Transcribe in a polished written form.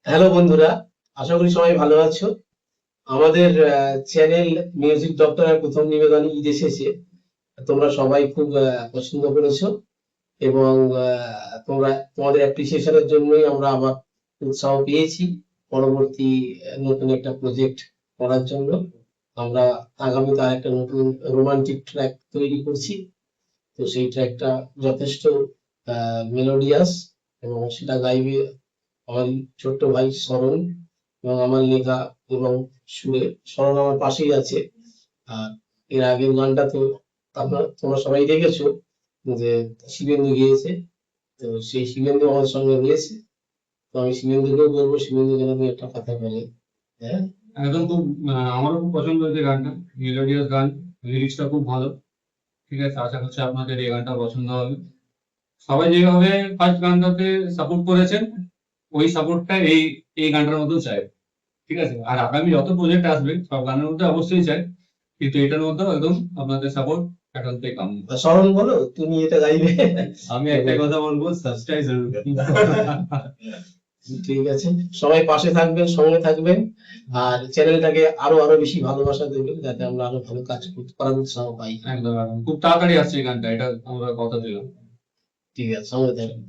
Hello বন্ধুরা, আশা করি সবাই ভালো আছো। আমাদের চ্যানেল মিউজিক ডক্টরের প্রথম নিবেদন ঈদ এসেছে। তোমরা সবাই খুব পছন্দ করেছো এবং তোমাদের অ্যাপ্রিসিয়েশনের জন্যই আমরা আবার উৎসাহ পেয়েছি পরবর্তী নতুন একটা প্রজেক্ট করার জন্য। আমরা আগামীতে একটা নতুন রোমান্টিক ট্র্যাক তৈরি করছি। তো সেই ট্র্যাকটা যথেষ্ট মেলোডিয়াস এবং সেটা গাইবে আমার ছোট্ট ভাই শরণ এবং আমার লেখা এবং সুরে। শরণ আমার পাশেই আছে। আর এর আগের গানটা তো তোমরা সবাই দেখেছো যে শিবেন্দু গিয়েছে। তো সেই শিবেন্দু আমার সঙ্গে রয়েছে। তো আমি শিবেন্দুকেও বলবো, শিবেন্দু যেন তুমি একটা কথা বলে। হ্যাঁ, একদম খুব আমারও খুব পছন্দ হয়েছে গানটা। মেলোডিয়াস গান, লিরিক্সটা খুব ভালো। ঠিক আছে, আশা করছি আপনাদের এই গানটা পছন্দ হবে। সবাই যেভাবে ফার্স্ট গানটাতে সাপোর্ট করেছেন, ওই সাপোর্টটা এই এই গানটার মধ্যেও চাই। ঠিক আছে, আর আগামী যত প্রজেক্ট আসবে সব গানের মধ্যে অবশ্যই চাই, কিন্তু এটার মধ্যেও একদম আপনাদের সাপোর্ট একান্তই কাম্য। শরণ বলো তুমি এটা গাইবে। আমি একটা কথা বলবো, সাবস্ক্রাইব জরুর করবেন। ঠিক আছে, সবাই পাশে থাকবেন, সঙ্গে থাকবেন, আর চ্যানেলটাকে আরো আরো বেশি ভালোবাসা দেবেন যাতে আমরা আরো ভালো কাজ করার উৎসাহ পাই। একদম একদম খুব তাড়াতাড়ি আসছে এই গানটা, এটা আমরা কথা দিলাম। ঠিক আছে, সঙ্গে থাকবেন।